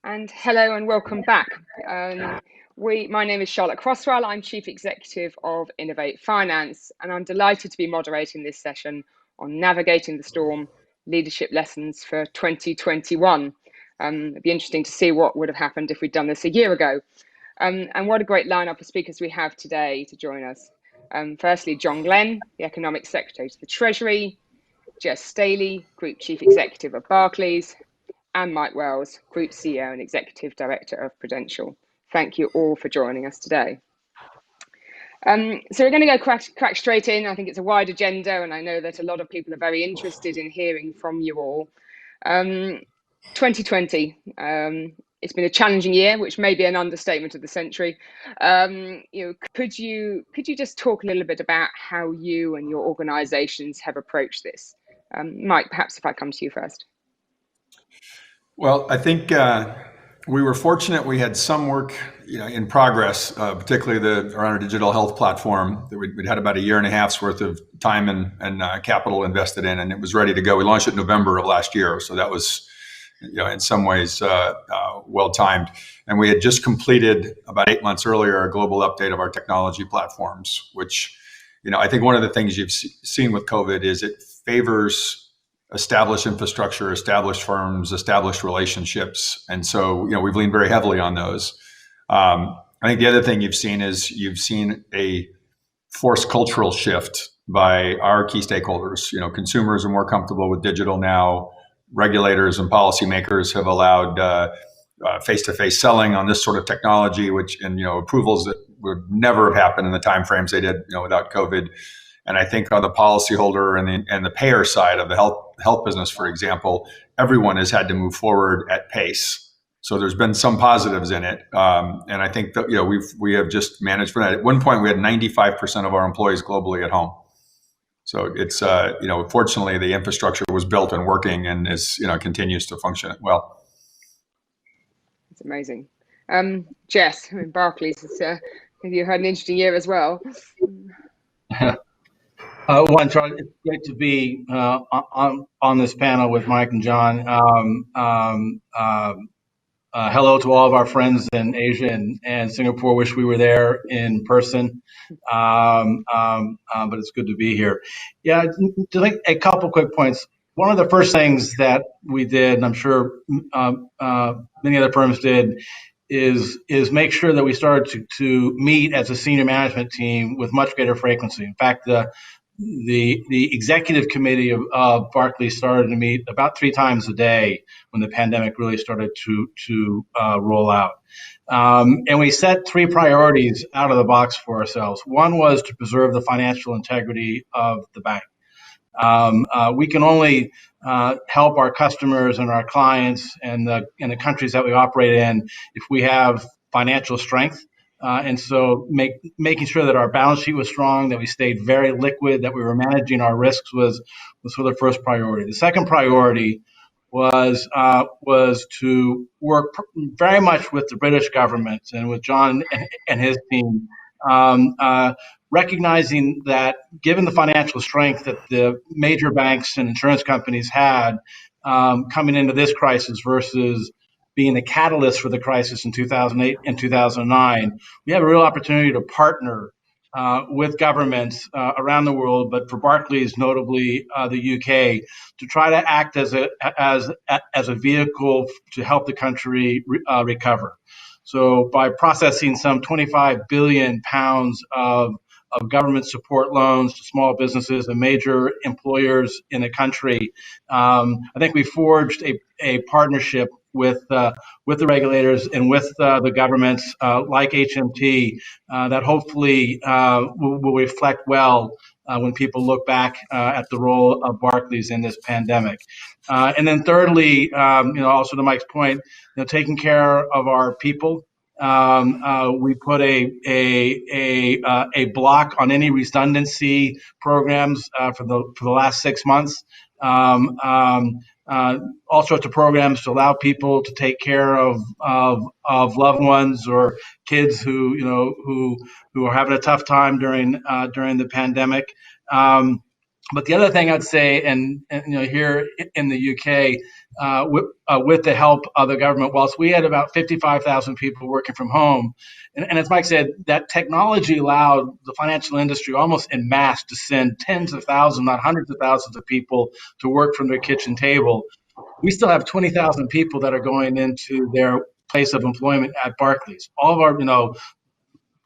And hello and welcome back. My name is Charlotte Crosswell. I'm Chief Executive of Innovate Finance, and I'm delighted to be moderating this session on navigating the storm, leadership lessons for 2021. It'd be interesting to see what would have happened if we'd done this a year ago. And what a great lineup of speakers we have today to join us. Firstly, Glen, the Economic Secretary to the Treasury, Staley, Group Chief Executive of Barclays, and Mike Wells, Group CEO and Executive Director of Prudential. Thank you all for joining us today. So we're going to go crack straight in. I think it's a wide agenda, and I know that a lot of people are very interested in hearing from you all. 2020, it's been a challenging year, which may be an understatement of the century. Could you just talk a little bit about how you and your organisations have approached this? Mike, perhaps if I come to you first. Well, I think we were fortunate. We had some work, in progress, particularly around our digital health platform that we'd had about a year and a half's worth of time and capital invested in, and it was ready to go. We launched it in November of last year, so that was, in some ways, well timed. And we had just completed about 8 months earlier a global update of our technology platforms, which, I think one of the things you've seen with COVID is it favors established infrastructure, established firms, established relationships. And so, we've leaned very heavily on those. I think the other thing you've seen is a forced cultural shift by our key stakeholders. Consumers are more comfortable with digital now. Regulators and policymakers have allowed face-to-face selling on this sort of technology, and approvals that would never have happened in the timeframes they did, without COVID. And I think on the policyholder and the payer side of the health business, for example, everyone has had to move forward at pace. So there's been some positives in it, and I think that we have just managed for that. At one point, we had 95% of our employees globally at home. So it's fortunately the infrastructure was built and working, and continues to function well. That's amazing. Jess, Barclays, have you had an interesting year as well? Charlie, it's great to be on this panel with Mike and John. Hello to all of our friends in Asia and Singapore. Wish we were there in person, but it's good to be here. Yeah, to think a couple quick points. One of the first things that we did, and I'm sure many other firms did, is make sure that we started to meet as a senior management team with much greater frequency. In fact, the executive committee of Barclays started to meet about 3 times a day when the pandemic really started to roll out. And we set 3 priorities out of the box for ourselves. One was to preserve the financial integrity of the bank. We can only help our customers and our clients and the countries that we operate in if we have financial strength. And so making sure that our balance sheet was strong, that we stayed very liquid, that we were managing our risks was sort of the first priority. The second priority was to work very much with the British government and with John and his team, recognizing that given the financial strength that the major banks and insurance companies had coming into this crisis versus being the catalyst for the crisis in 2008 and 2009, we have a real opportunity to partner with governments around the world, but for Barclays, notably the UK, to try to act as a vehicle to help the country recover. So by processing some 25 billion pounds of government support loans to small businesses and major employers in the country, I think we forged a partnership with the regulators and with the governments like HMT that hopefully will reflect well when people look back at the role of Barclays in this pandemic. And then thirdly, also to Mike's point, taking care of our people. We put a block on any redundancy programs for the last 6 months. All sorts of programs to allow people to take care of loved ones or kids who are having a tough time during the pandemic. But the other thing I'd say, and here in the UK, with the help of the government, whilst we had about 55,000 people working from home, and as Mike said, that technology allowed the financial industry almost en masse to send tens of thousands, not hundreds of thousands of people to work from their kitchen table. We still have 20,000 people that are going into their place of employment at Barclays. All of our,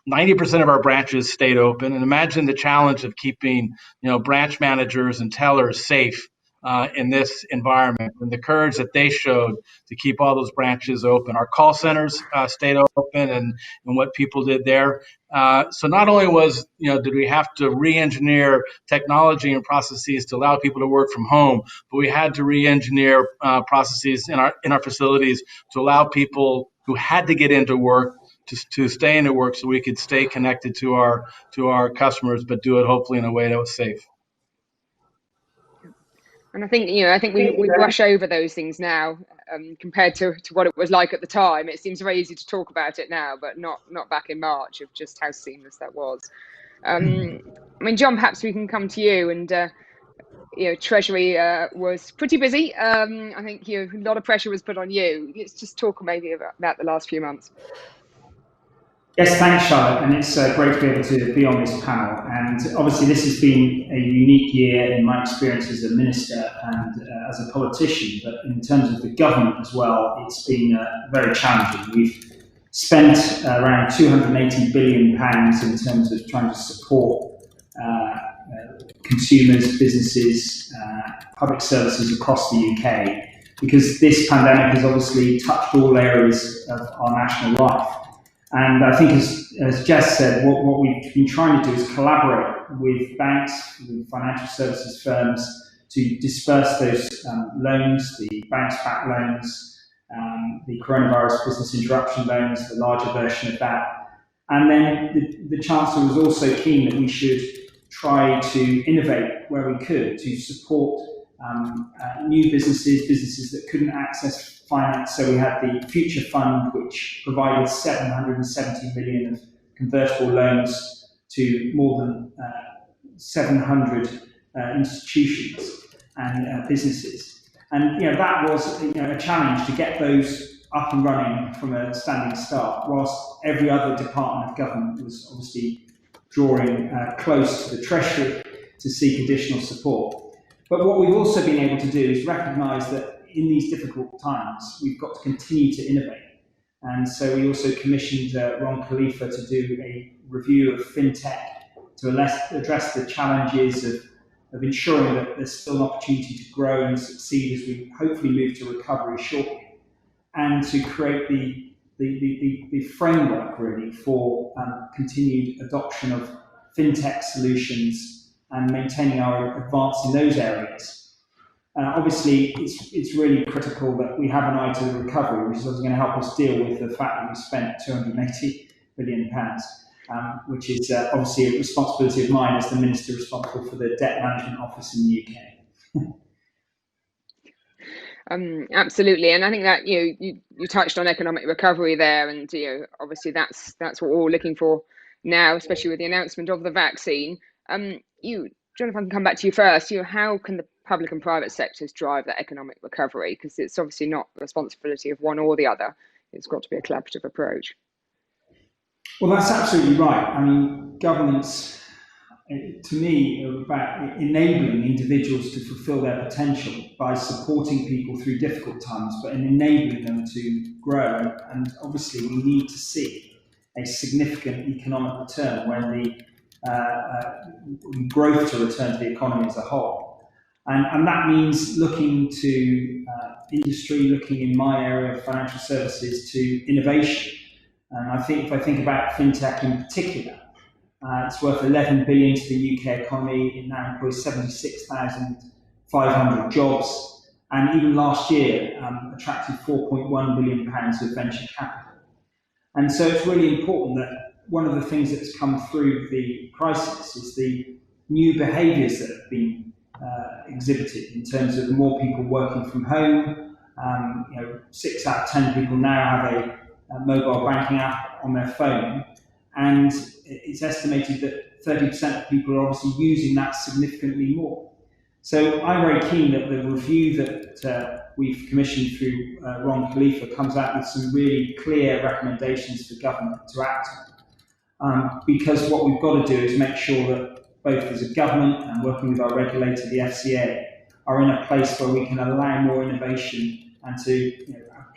90% of our branches stayed open, and imagine the challenge of keeping, branch managers and tellers safe in this environment, and the courage that they showed to keep all those branches open. Our call centers stayed open, and what people did there. So not only did we have to re-engineer technology and processes to allow people to work from home, but we had to re-engineer processes in our facilities to allow people who had to get into work to stay into work, so we could stay connected to our customers, but do it hopefully in a way that was safe. And I think we brush over those things now compared to what it was like at the time. It seems very easy to talk about it now, but not back in March, of just how seamless that was. John, perhaps we can come to you. And Treasury was pretty busy. I think a lot of pressure was put on you. Let's just talk maybe about the last few months. Yes, thanks, Charlotte, and it's great to be able to be on this panel. And obviously, this has been a unique year in my experience as a minister and as a politician. But in terms of the government as well, it's been very challenging. We've spent around £280 billion in terms of trying to support consumers, businesses, public services across the UK, because this pandemic has obviously touched all areas of our national life. And I think, as Jess said, what we've been trying to do is collaborate with banks, with financial services firms to disperse those loans, the bounce-back loans, the coronavirus business interruption loans, the larger version of that. And then the Chancellor was also keen that we should try to innovate where we could to support new businesses that couldn't access finance. So we had the Future Fund, which provided 770 million of convertible loans to more than 700 institutions and businesses. And that was a challenge to get those up and running from a standing start, whilst every other department of government was obviously drawing close to the Treasury to seek additional support. But what we've also been able to do is recognise that in these difficult times, we've got to continue to innovate. And so we also commissioned Ron Khalifa to do a review of fintech to address the challenges of ensuring that there's still an opportunity to grow and succeed as we hopefully move to recovery shortly, and to create the framework really for continued adoption of fintech solutions and maintaining our advance in those areas. Obviously, it's really critical that we have an eye to the recovery, which is going to help us deal with the fact that we spent £280 billion, which is obviously a responsibility of mine as the minister responsible for the debt management office in the UK. Absolutely, and I think that you touched on economic recovery there, and obviously that's what we're all looking for now, especially with the announcement of the vaccine. John, if I can come back to you first, how can the public and private sectors drive that economic recovery? Because it's obviously not the responsibility of one or the other. It's got to be a collaborative approach. Well, that's absolutely right. Governance, to me, are about enabling individuals to fulfill their potential by supporting people through difficult times, but in enabling them to grow. And obviously, we need to see a significant economic return when the growth to return to the economy as a whole. And that means looking to industry, looking in my area of financial services to innovation. And I think if I think about fintech in particular, it's worth 11 billion to the UK economy. It now employs 76,500 jobs. And even last year, attracted £4.1 billion of venture capital. And so it's really important that one of the things that's come through the crisis is the new behaviours that have been exhibited in terms of more people working from home. 6 out of 10 people now have a mobile banking app on their phone, and it's estimated that 30% of people are obviously using that significantly more. So I'm very keen that the review that we've commissioned through Ron Khalifa comes out with some really clear recommendations for government to act on. Because what we've got to do is make sure that both as a government and working with our regulator, the FCA, are in a place where we can allow more innovation and to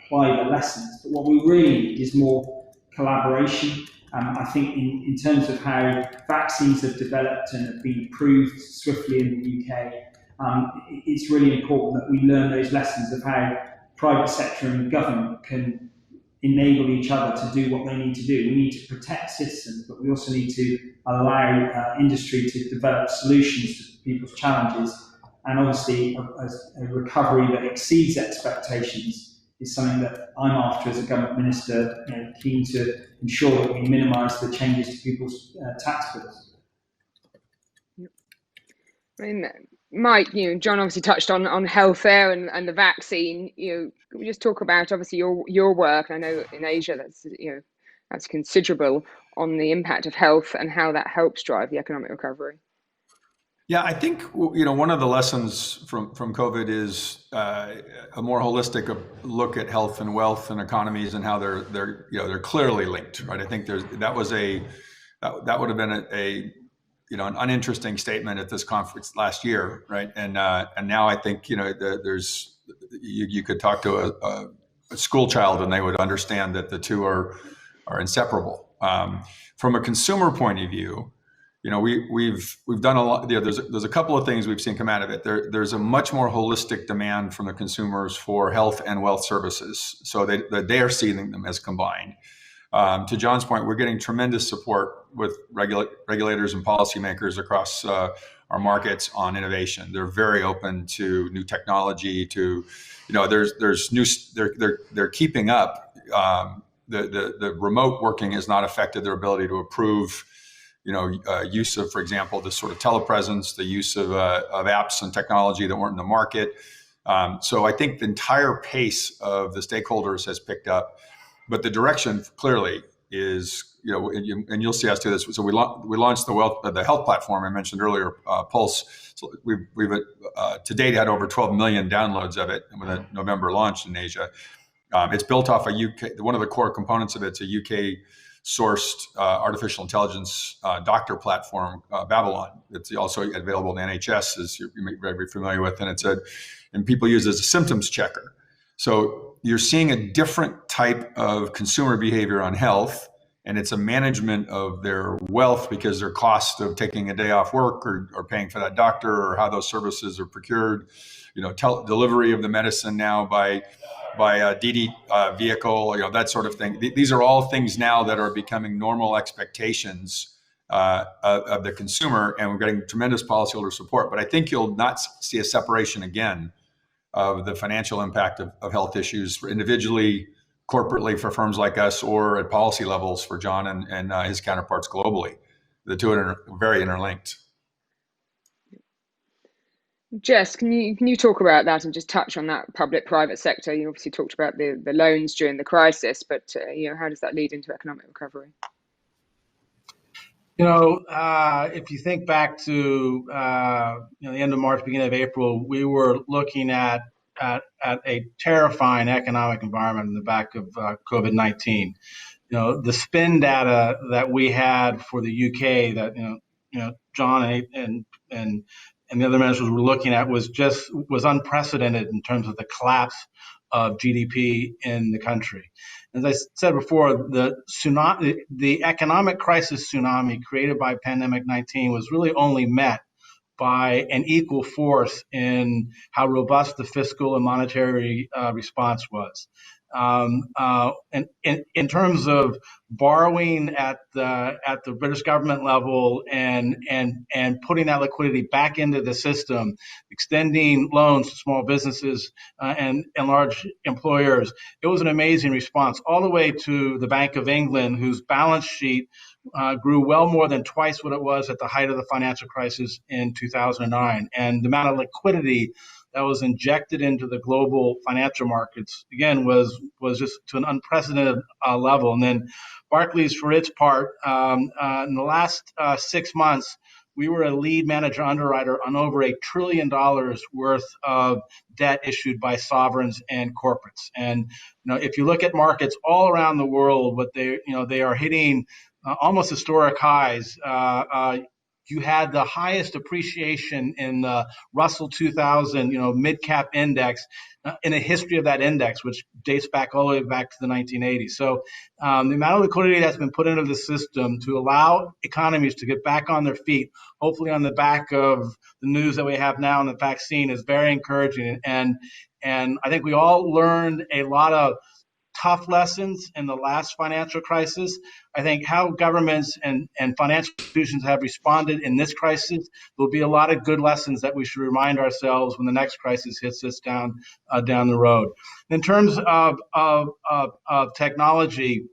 apply the lessons. But what we really need is more collaboration. I think in terms of how vaccines have developed and have been approved swiftly in the UK, it's really important that we learn those lessons of how private sector and government can enable each other to do what they need to do. We need to protect citizens, but we also need to allow industry to develop solutions to people's challenges. And obviously, a recovery that exceeds expectations is something that I'm after as a government minister, keen to ensure that we minimise the changes to people's tax bills. I mean, Mike, John obviously touched on health there and the vaccine. Can we just talk about obviously your work? I know in Asia that's considerable on the impact of health and how that helps drive the economic recovery. Yeah, I think one of the lessons from COVID is a more holistic look at health and wealth and economies and how they're clearly linked, right? I think that would have been an uninteresting statement at this conference last year, right? And now I think you could talk to a school child and they would understand that the two are inseparable. From a consumer point of view, we've done a lot. There's a couple of things we've seen come out of it. There's a much more holistic demand from the consumers for health and wealth services, so they are seeing them as combined. To John's point, we're getting tremendous support with regulators and policymakers across our markets on innovation. They're very open to new technology. There's new. They're keeping up. The remote working has not affected their ability to approve. Use of, for example, this sort of telepresence, the use of apps and technology that weren't in the market. So I think the entire pace of the stakeholders has picked up. But the direction clearly is, and you'll see us do this. So we launched the health platform I mentioned earlier, Pulse. So we've to date had over 12 million downloads of it with a November launch in Asia. It's built off a UK. One of the core components of it's a UK sourced artificial intelligence doctor platform, Babylon. It's also available in the NHS, as you may be very familiar with, and people use it as a symptoms checker. So you're seeing a different type of consumer behavior on health, and it's a management of their wealth because their cost of taking a day off work or paying for that doctor or how those services are procured, delivery of the medicine now by a DD vehicle, that sort of thing. These are all things now that are becoming normal expectations of the consumer, and we're getting tremendous policyholder support. But I think you'll not see a separation again of the financial impact of health issues individually, corporately for firms like us, or at policy levels for John and his counterparts globally. The two are very interlinked. Jess, can you talk about that and just touch on that public-private sector? You obviously talked about the loans during the crisis, but how does that lead into economic recovery? If you think back to the end of March, beginning of April, we were looking at a terrifying economic environment in the back of COVID-19. The spin data that we had for the UK that John and the other ministers were looking at was unprecedented in terms of the collapse of GDP in the country. As I said before, the economic crisis tsunami created by pandemic 19 was really only met by an equal force in how robust the fiscal and monetary response was. And in terms of borrowing at the British government level and putting that liquidity back into the system, extending loans to small businesses and large employers, it was an amazing response, all the way to the Bank of England, whose balance sheet grew well more than twice what it was at the height of the financial crisis in 2009. And the amount of liquidity that was injected into the global financial markets, again, was just to an unprecedented level. And then Barclays, for its part, in the last 6 months, we were a lead manager underwriter on over $1 trillion worth of debt issued by sovereigns and corporates. And if you look at markets all around the world, what they are hitting almost historic highs. You had the highest appreciation in the Russell 2000, mid-cap index in the history of that index, which dates back all the way back to the 1980s. So the amount of liquidity that's been put into the system to allow economies to get back on their feet, hopefully on the back of the news that we have now on the vaccine, is very encouraging. And I think we all learned a lot of tough lessons in the last financial crisis. I think how governments and financial institutions have responded in this crisis will be a lot of good lessons that we should remind ourselves when the next crisis hits us down the road. In terms of technology,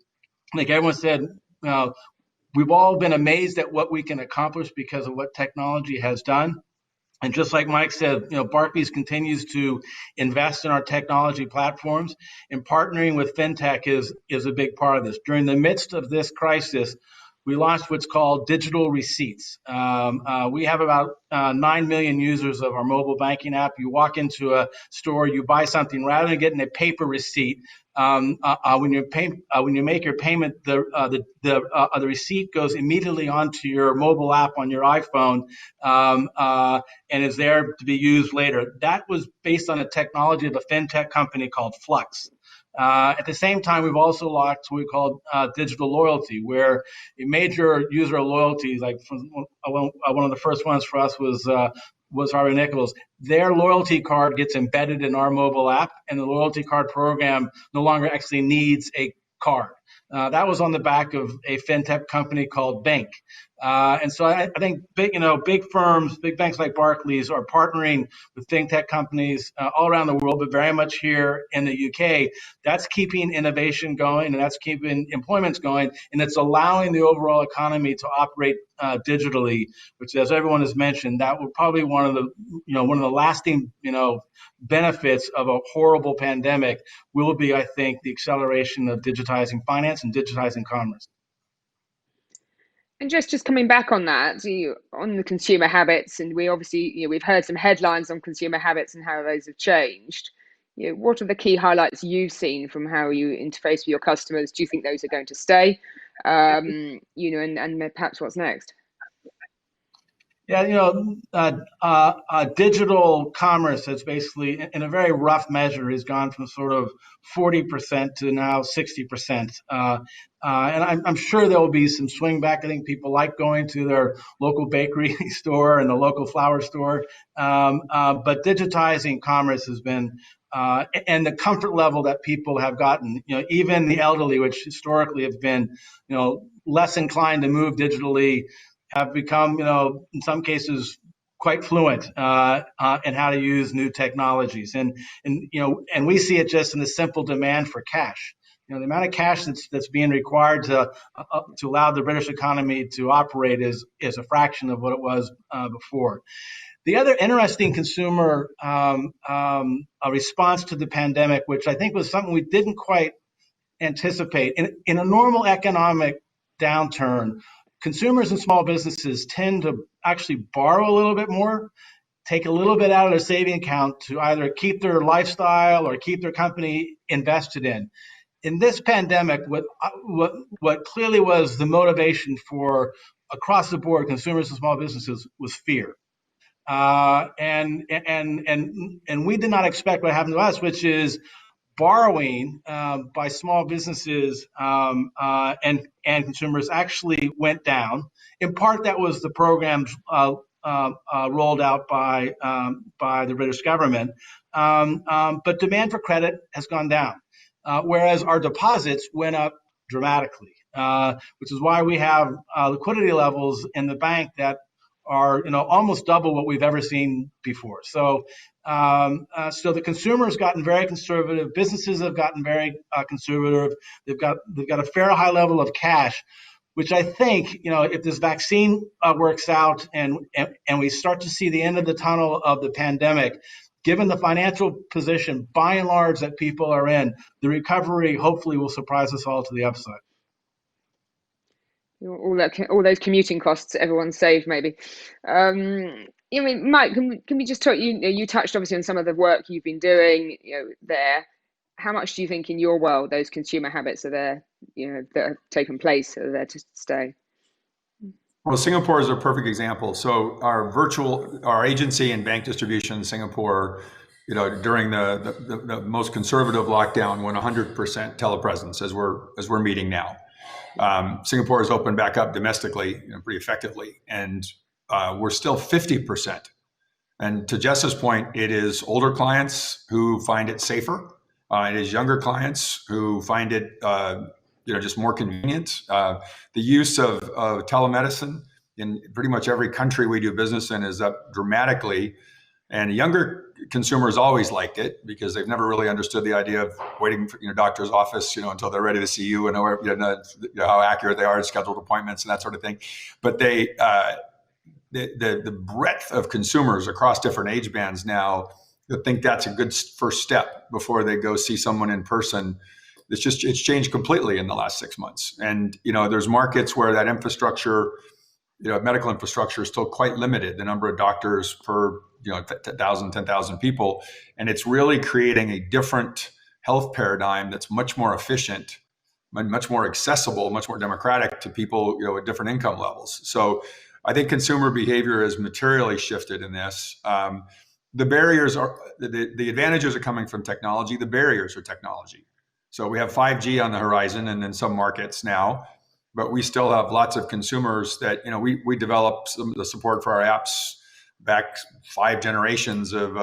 like everyone said, we've all been amazed at what we can accomplish because of what technology has done. And just like Mike said, Barclays continues to invest in our technology platforms, and partnering with fintech is a big part of this. During the midst of this crisis, we launched what's called digital receipts. We have about 9 million users of our mobile banking app. You walk into a store, you buy something, rather than getting a paper receipt. When you make your payment, the receipt goes immediately onto your mobile app on your iPhone, and is there to be used later. That was based on a technology of a fintech company called Flux. At the same time, we've also launched what we call digital loyalty, where a major user of loyalty, like one of the first ones for us was Harvey Nichols. Their loyalty card gets embedded in our mobile app, and the loyalty card program no longer actually needs a card. That was on the back of a fintech company called Bank. And so I think big firms, big banks like Barclays are partnering with fintech companies all around the world, but very much here in the UK. That's keeping innovation going, and that's keeping employment going, and it's allowing the overall economy to operate digitally, which, as everyone has mentioned, that will probably one of the lasting benefits of a horrible pandemic will be, I think, the acceleration of digitizing finance and digitizing commerce. And just coming back on that, on the consumer habits, and we obviously, we've heard some headlines on consumer habits and how those have changed. What are the key highlights you've seen from how you interface with your customers? Do you think those are going to stay? And perhaps what's next? Yeah, digital commerce has basically, in a very rough measure, has gone from sort of 40% to now 60%. And I'm sure there will be some swing back. I think people like going to their local bakery store and the local flower store. But digitizing commerce has been, and the comfort level that people have gotten, even the elderly, which historically have been, less inclined to move digitally, have become, in some cases, quite fluent in how to use new technologies, and we see it just in the simple demand for cash. The amount of cash that's being required to allow the British economy to operate is a fraction of what it was before. The other interesting consumer response to the pandemic, which I think was something we didn't quite anticipate, in a normal economic downturn, consumers and small businesses tend to actually borrow a little bit more, take a little bit out of their saving account to either keep their lifestyle or keep their company invested in. In this pandemic, what clearly was the motivation for across the board consumers and small businesses was fear. And we did not expect what happened to us, which is borrowing by small businesses and consumers actually went down. In part, that was the programs rolled out by the British government. But demand for credit has gone down, whereas our deposits went up dramatically, which is why we have liquidity levels in the bank that are almost double what we've ever seen before. So the consumer has gotten very conservative. Businesses have gotten very conservative. They've got a fair high level of cash, which I think if this vaccine works out and we start to see the end of the tunnel of the pandemic, given the financial position by and large that people are in, the recovery hopefully will surprise us all to the upside. all those commuting costs everyone's saved, maybe. Mike, can we just talk? You touched obviously on some of the work you've been doing, there. How much do you think in your world those consumer habits are there, that have taken place, are there to stay? Well, Singapore is a perfect example. So our agency and bank distribution in Singapore, during the most conservative lockdown, went 100% telepresence as we're meeting now. Singapore has opened back up domestically, pretty effectively, and we're still 50%. And to Jess's point, it is older clients who find it safer. It is younger clients who find it, just more convenient. The use of telemedicine in pretty much every country we do business in is up dramatically. And younger consumers always liked it because they've never really understood the idea of waiting for doctor's office, until they're ready to see you and how accurate they are at scheduled appointments and that sort of thing. But the breadth of consumers across different age bands now, I think that's a good first step before they go see someone in person. It's changed completely in the last 6 months. And, there's markets where that infrastructure, medical infrastructure is still quite limited, the number of doctors per 10,000 people. And it's really creating a different health paradigm that's much more efficient, much more accessible, much more democratic to people, at different income levels. So I think consumer behavior has materially shifted in this. The barriers are, the advantages are coming from technology. The barriers are technology. So we have 5G on the horizon and in some markets now, but we still have lots of consumers that, we developed some of the support for our apps back 5 generations of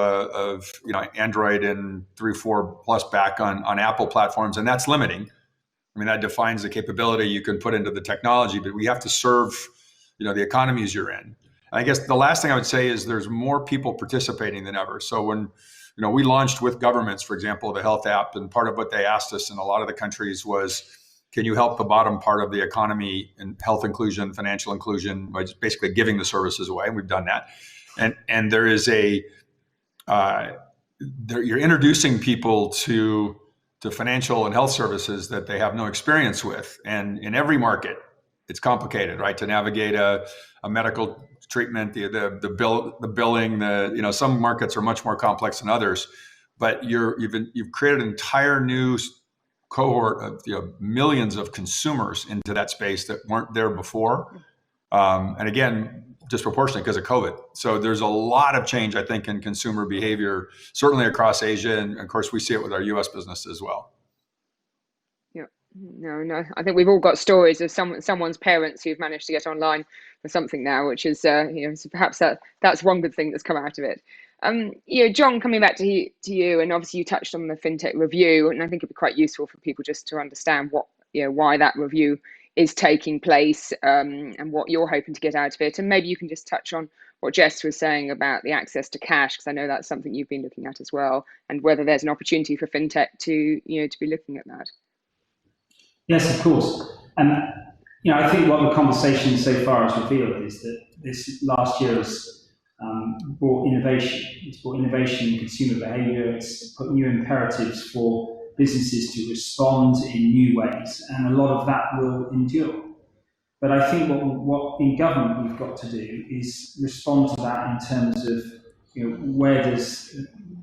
Android and 3-4 plus back on Apple platforms. And that's limiting. I mean, that defines the capability you can put into the technology, but we have to serve, the economies you're in. And I guess the last thing I would say is there's more people participating than ever. So when, we launched with governments, for example, the health app, and part of what they asked us in a lot of the countries was, can you help the bottom part of the economy in health inclusion, financial inclusion, by just basically giving the services away? And we've done that. And there is you're introducing people to financial and health services that they have no experience with. And in every market, it's complicated, right? To navigate a medical treatment, the billing, some markets are much more complex than others, but you've created an entire new cohort of millions of consumers into that space that weren't there before. And again, disproportionately because of COVID. So there's a lot of change, I think, in consumer behavior, certainly across Asia. And of course, we see it with our US business as well. Yeah, no. I think we've all got stories of someone's parents who've managed to get online for something now, which is, so perhaps that's one good thing that's come out of it. John, coming back to you, and obviously you touched on the FinTech review, and I think it'd be quite useful for people just to understand why that review is taking place, and what you're hoping to get out of it. And maybe you can just touch on what Jess was saying about the access to cash, because I know that's something you've been looking at as well, and whether there's an opportunity for FinTech to be looking at that. Yes, of course. And I think what the conversation so far has revealed is that this last year has brought innovation. It's brought innovation in consumer behaviour. It's put new imperatives for businesses to respond in new ways, and a lot of that will endure. But I think what in government we've got to do is respond to that in terms of where does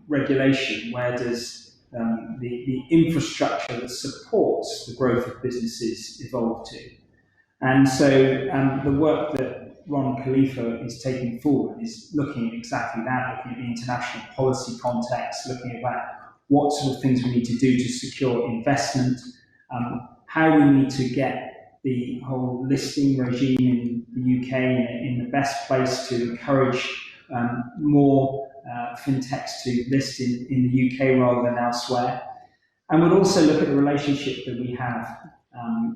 regulation, where does the infrastructure that supports the growth of businesses evolve to. And so the work that Ron Khalifa is taking forward is looking at exactly that, looking at the international policy context, looking at what sort of things we need to do to secure investment, how we need to get the whole listing regime in the UK in the best place to encourage more fintechs to list in the UK rather than elsewhere. And we'll also look at the relationship that we have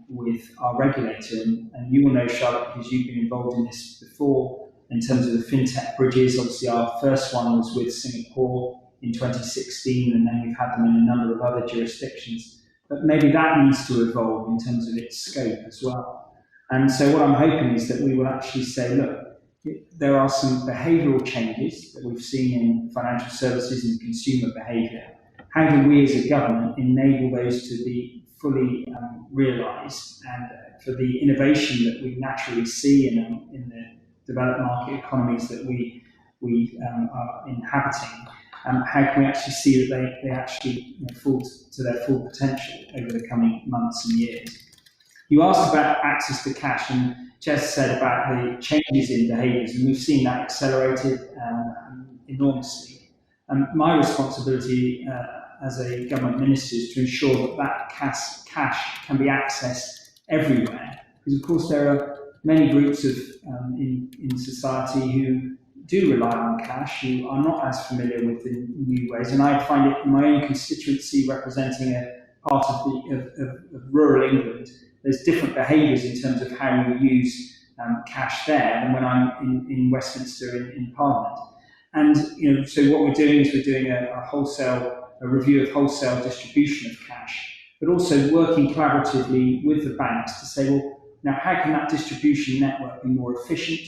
with our regulator. And you will know, Charlotte, because you've been involved in this before, in terms of the fintech bridges. Obviously, our first one was with Singapore in 2016, and then we've had them in a number of other jurisdictions. But maybe that needs to evolve in terms of its scope as well. And so what I'm hoping is that we will actually say, look, there are some behavioural changes that we've seen in financial services and consumer behaviour. How do we as a government enable those to be fully realised, and for the innovation that we naturally see in the developed market economies that we are inhabiting, how can we actually see that they actually fall to their full potential over the coming months and years? You asked about access to cash, and Jess said about the changes in behaviours, and we've seen that accelerated enormously. My responsibility as a government minister is to ensure that cash can be accessed everywhere, because of course there are many groups in society who do rely on cash, who are not as familiar with the new ways, and I find it in my own constituency, representing a part of rural England. There's different behaviours in terms of how we use cash there than when I'm in Westminster in Parliament. And so what we're doing is we're doing a review of wholesale distribution of cash, but also working collaboratively with the banks to say, well, now how can that distribution network be more efficient,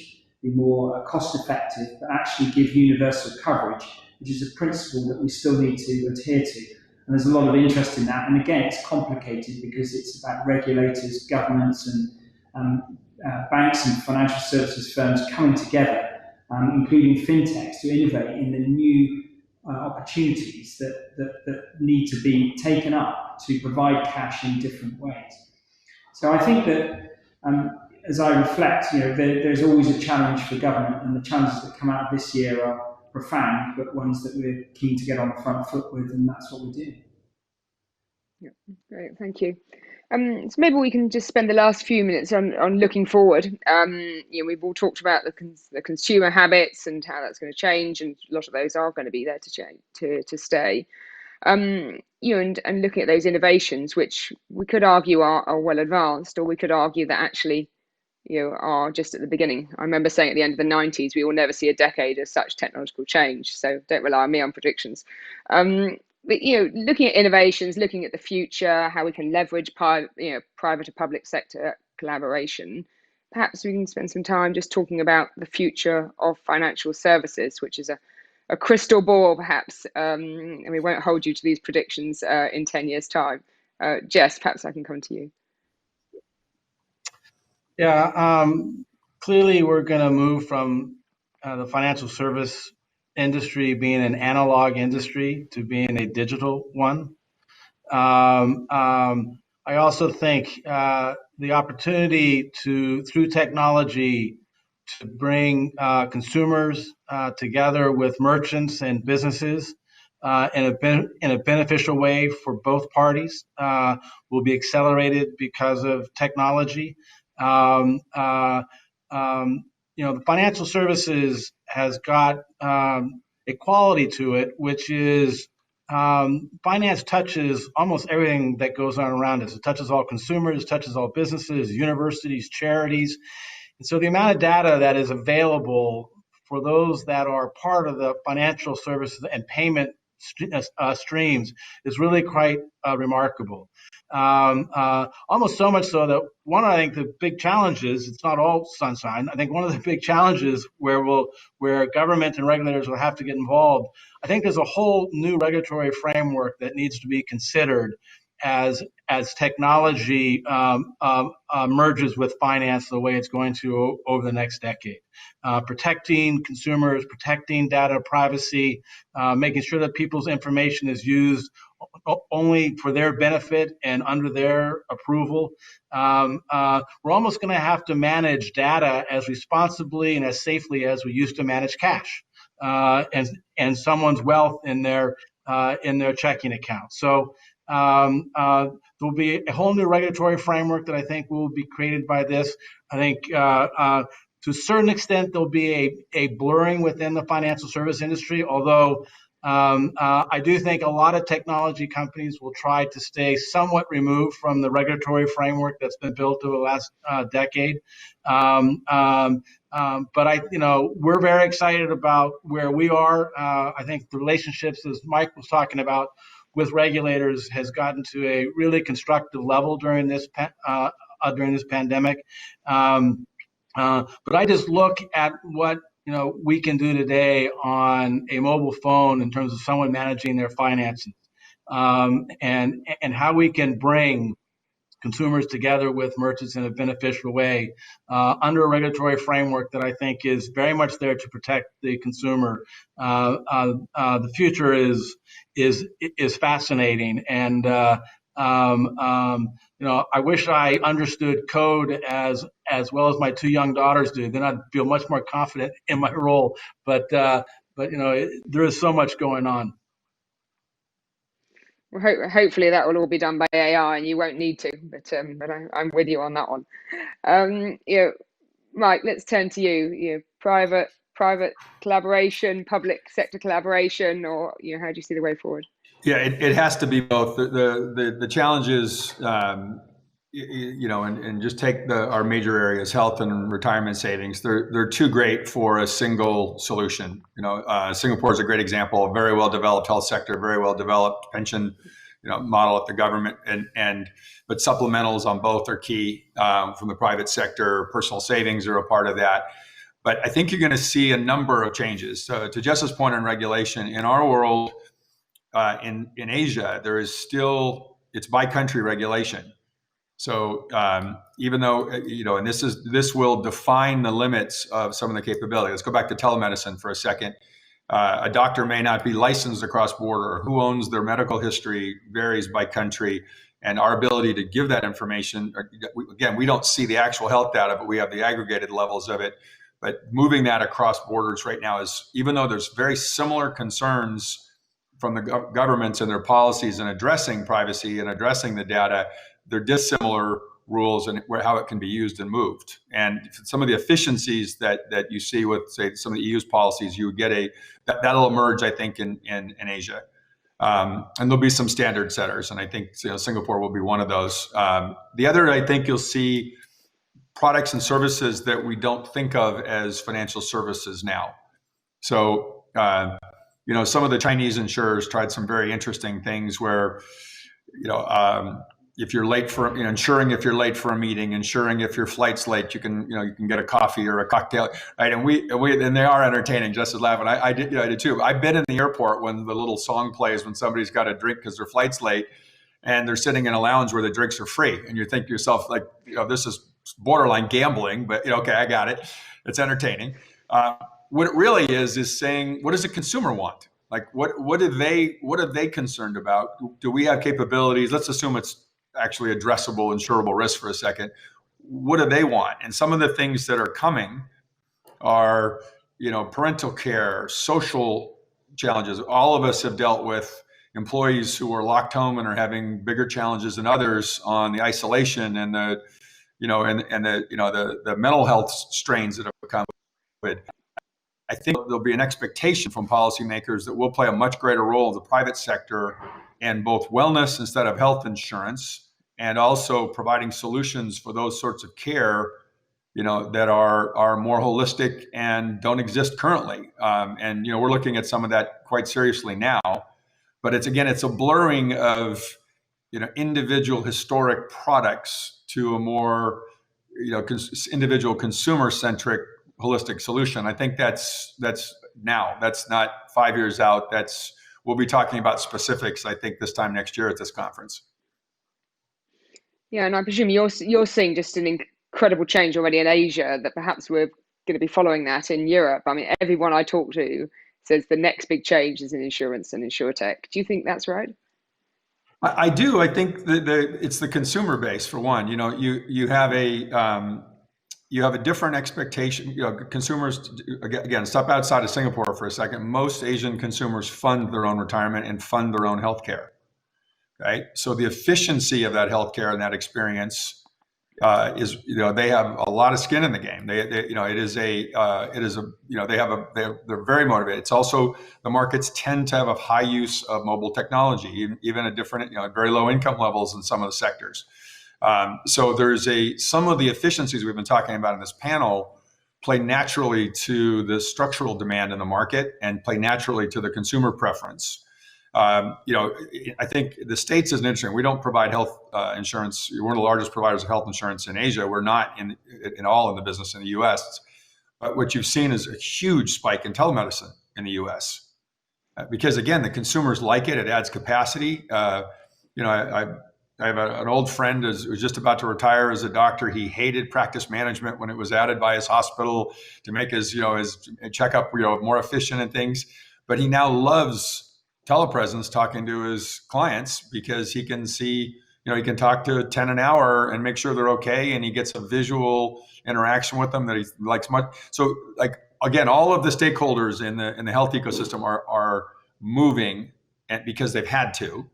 be more cost-effective, but actually give universal coverage, which is a principle that we still need to adhere to. And there's a lot of interest in that. And again, it's complicated because it's about regulators, governments, and banks and financial services firms coming together, including fintechs, to innovate in the new opportunities that need to be taken up to provide cash in different ways. So I think that as I reflect, there's always a challenge for government, and the challenges that come out of this year are profound, but ones that we're keen to get on the front foot with, and that's what we're doing. Yeah, great, thank you. So maybe we can just spend the last few minutes on looking forward. We've all talked about the consumer habits and how that's going to change, and a lot of those are going to be there to change, to stay. And looking at those innovations, which we could argue are well advanced, or we could argue that actually are just at the beginning. I remember saying at the end of the 90s, we will never see a decade of such technological change. So don't rely on me on predictions. But looking at innovations, looking at the future, how we can leverage private to public sector collaboration. Perhaps we can spend some time just talking about the future of financial services, which is a crystal ball, perhaps, and we won't hold you to these predictions in 10 years' time. Jess, perhaps I can come to you. Yeah, clearly we're going to move from the financial service industry being an analog industry to being a digital one. I also think the opportunity through technology, to bring consumers together with merchants and businesses in a beneficial way for both parties will be accelerated because of technology. The financial services has got a quality to it, which is finance touches almost everything that goes on around us. It touches all consumers, touches all businesses, universities, charities. And so the amount of data that is available for those that are part of the financial services and payment streams is really quite remarkable. Almost so much so that I think the big challenges, it's not all sunshine. I think one of the big challenges where government and regulators will have to get involved, I think there's a whole new regulatory framework that needs to be considered as technology merges with finance the way it's going to over the next decade. Protecting consumers, protecting data privacy, making sure that people's information is used only for their benefit and under their approval. We're almost going to have to manage data as responsibly and as safely as we used to manage cash and someone's wealth in their checking account. So there'll be a whole new regulatory framework that I think will be created by this. I think to a certain extent there'll be a blurring within the financial service industry, although I do think a lot of technology companies will try to stay somewhat removed from the regulatory framework that's been built over the last decade. But we're very excited about where we are. I think the relationships, as Mike was talking about, with regulators has gotten to a really constructive level during this pandemic. But I just look at what we can do today on a mobile phone in terms of someone managing their finances, and how we can bring consumers together with merchants in a beneficial way under a regulatory framework that I think is very much there to protect the consumer. The future is fascinating, and I wish I understood code as well as my two young daughters do. Then I'd feel much more confident in my role. But there is so much going on. Well, hopefully that will all be done by AI, and you won't need to. But I'm with you on that one. Mike, let's turn to you. Private collaboration, public sector collaboration, or how do you see the way forward? Yeah, it has to be both. The challenge is, and just take our major areas, health and retirement savings. They're too great for a single solution. Singapore is a great example. A very well developed health sector, very well developed pension, model at the government, but supplementals on both are key from the private sector. Personal savings are a part of that. But I think you're going to see a number of changes. So to Jess's point on regulation, in our world, in Asia, there is still, it's by country regulation. So even though, and this will define the limits of some of the capability. Let's go back to telemedicine for a second. A doctor may not be licensed across border. Who owns their medical history varies by country. And our ability to give that information, again, we don't see the actual health data, but we have the aggregated levels of it. But moving that across borders right now is, even though there's very similar concerns from the governments and their policies in addressing privacy and addressing the data, they're dissimilar rules and how it can be used and moved. And some of the efficiencies that you see with, say, some of the EU's policies, you would get that'll emerge, I think, in Asia. And there'll be some standard setters, and I think Singapore will be one of those. The other, I think you'll see products and services that we don't think of as financial services now. So, some of the Chinese insurers tried some very interesting things where, if you're late for, insuring if you're late for a meeting, insuring if your flight's late, you can get a coffee or a cocktail, right? And they are entertaining, just as laughing. I did too. I've been in the airport when the little song plays when somebody's got a drink because their flight's late, and they're sitting in a lounge where the drinks are free, and you think to yourself, like, this is borderline gambling, but okay, I got it. It's entertaining. What it really is saying, what does the consumer want? Like, what are they concerned about? Do we have capabilities? Let's assume it's actually addressable, insurable risk for a second. What do they want? And some of the things that are coming are, parental care, social challenges. All of us have dealt with employees who are locked home and are having bigger challenges than others on the isolation and the mental health strains that have come with. I think there'll be an expectation from policymakers that we'll play a much greater role in the private sector in both wellness instead of health insurance, and also providing solutions for those sorts of care, that are more holistic and don't exist currently. And we're looking at some of that quite seriously now. But it's a blurring of individual historic products to a more individual consumer-centric holistic solution. I think that's now. That's not 5 years out. We'll be talking about specifics, I think, this time next year at this conference. Yeah, and I presume you're seeing just an incredible change already in Asia, that perhaps we're going to be following that in Europe. I mean, everyone I talk to says the next big change is in insurance and insurtech. Do you think that's right? I do. I think it's the consumer base, for one. You have a different expectation. Consumers, again, step outside of Singapore for a second. Most Asian consumers fund their own retirement and fund their own healthcare. Right. So the efficiency of that healthcare and that experience is, they have a lot of skin in the game. They're very motivated. It's also, the markets tend to have a high use of mobile technology, even at different, very low income levels in some of the sectors. So there's some of the efficiencies we've been talking about in this panel play naturally to the structural demand in the market and play naturally to the consumer preference. I think the States is interesting. We don't provide health insurance. We're one of the largest providers of health insurance in Asia. We're not in the business in the U.S. But what you've seen is a huge spike in telemedicine in the U.S. Because, again, the consumers like it. It adds capacity. I have an old friend who's just about to retire as a doctor. He hated practice management when it was added by his hospital to make his checkup more efficient and things. But he now loves telepresence, talking to his clients, because he can see, he can talk to 10 an hour and make sure they're okay, and he gets a visual interaction with them that he likes much. So, like, again, all of the stakeholders in the health ecosystem are moving, and because they've had to.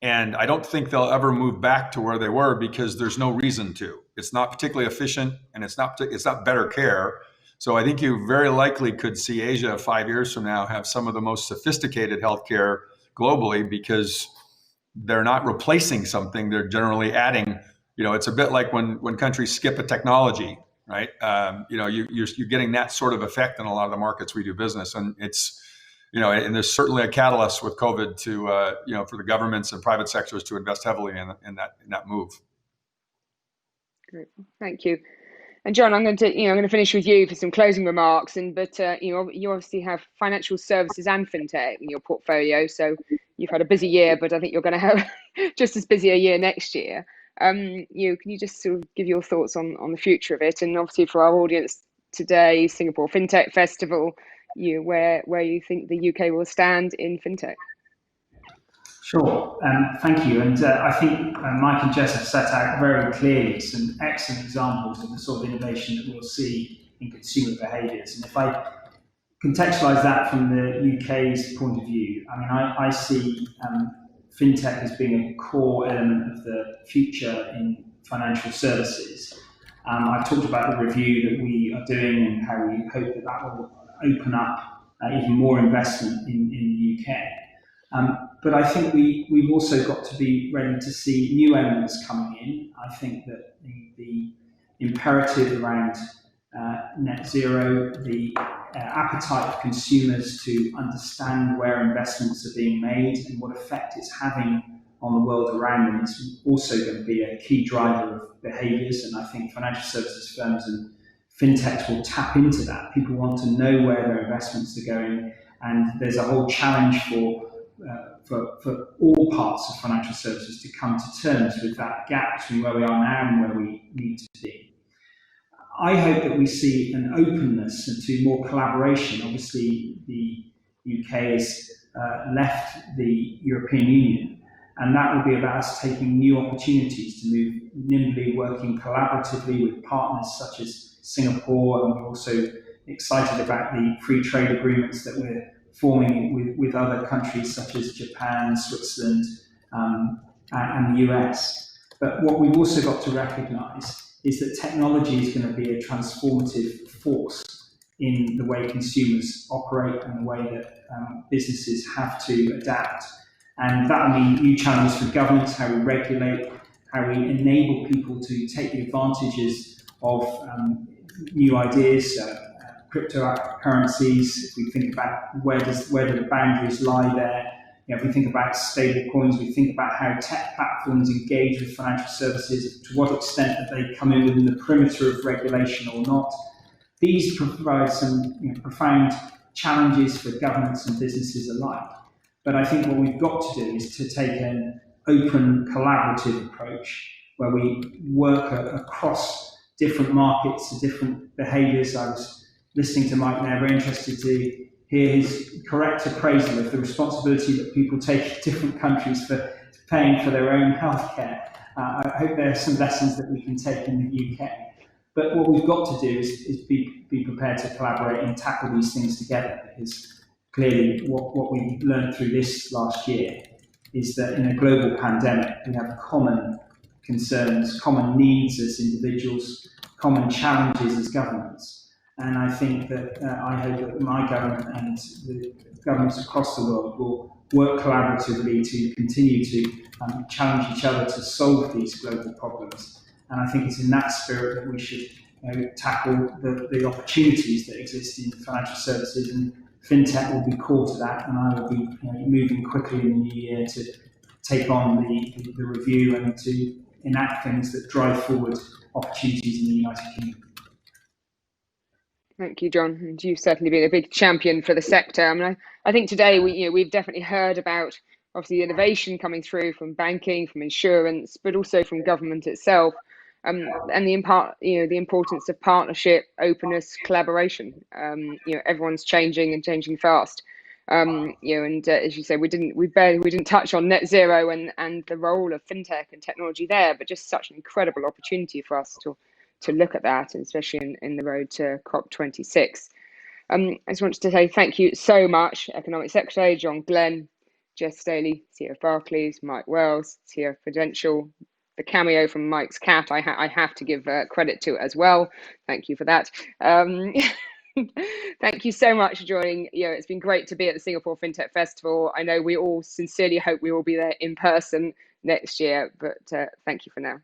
And I don't think they'll ever move back to where they were, because there's no reason to. It's not particularly efficient, and it's not better care. So I think you very likely could see Asia 5 years from now have some of the most sophisticated healthcare globally, because they're not replacing something; they're generally adding. It's a bit like when countries skip a technology, right? You're getting that sort of effect in a lot of the markets we do business, and it's. And there's certainly a catalyst with COVID to, for the governments and private sectors to invest heavily in that move. Great, thank you. And John, I'm going to finish with you for some closing remarks. But you obviously have financial services and fintech in your portfolio, so you've had a busy year, but I think you're going to have just as busy a year next year. Can you just sort of give your thoughts on the future of it, and obviously for our audience today, Singapore Fintech Festival. Where you think the UK will stand in fintech? Sure, thank you. And I think Mike and Jess have set out very clearly some excellent examples of the sort of innovation that we'll see in consumer behaviours. And if I contextualise that from the UK's point of view, I mean, I see fintech as being a core element of the future in financial services. I've talked about the review that we are doing and how we hope that will open up even more investment in the UK. But I think we've also got to be ready to see new elements coming in. I think that the imperative around net zero, the appetite of consumers to understand where investments are being made and what effect it's having on the world around them is also going to be a key driver of behaviours. And I think financial services firms and fintechs will tap into that. People want to know where their investments are going, and there's a whole challenge for all parts of financial services to come to terms with that gap between where we are now and where we need to be. I hope that we see an openness to more collaboration. Obviously, the UK has left the European Union, and that will be about us taking new opportunities to move nimbly, working collaboratively with partners such as Singapore, and we're also excited about the free trade agreements that we're forming with other countries such as Japan, Switzerland, and the US. But what we've also got to recognise is that technology is going to be a transformative force in the way consumers operate and the way that businesses have to adapt. And that will mean new challenges for governments, how we regulate, how we enable people to take the advantages of new ideas, cryptocurrencies. If we think about where do the boundaries lie there, if we think about stable coins, we think about how tech platforms engage with financial services, to what extent that they come in within the perimeter of regulation or not. These provide some profound challenges for governments and businesses alike. But I think what we've got to do is to take an open, collaborative approach where we work across different markets and different behaviours. I was listening to Mike there, very interested to hear his correct appraisal of the responsibility that people take in different countries for paying for their own healthcare. I hope there are some lessons that we can take in the UK. But what we've got to do is be prepared to collaborate and tackle these things together, because clearly what we learned through this last year is that in a global pandemic, we have common concerns, common needs as individuals, common challenges as governments. And I think that I hope that my government and the governments across the world will work collaboratively to continue to challenge each other to solve these global problems. And I think it's in that spirit that we should tackle the opportunities that exist in financial services, and fintech will be core to that. And I will be moving quickly in the new year to take on the review and to enact things that drive forward opportunities in the United Kingdom. Thank you, John. And you've certainly been a big champion for the sector. I mean, I think today we've definitely heard about obviously the innovation coming through from banking, from insurance, but also from government itself. And the importance of partnership, openness, collaboration. Everyone's changing and changing fast. And as you say, we didn't touch on net zero and the role of fintech and technology there, but just such an incredible opportunity for us to look at that, and especially in the road to COP26. I just wanted to say thank you so much, Economic Secretary John Glen, Jess Staley, CEO of Barclays, Mike Wells, CEO of Prudential. The cameo from Mike's cat, I have to give credit to as well. Thank you for that. Thank you so much for joining. It's been great to be at the Singapore FinTech Festival. I know we all sincerely hope we will be there in person next year, but thank you for now.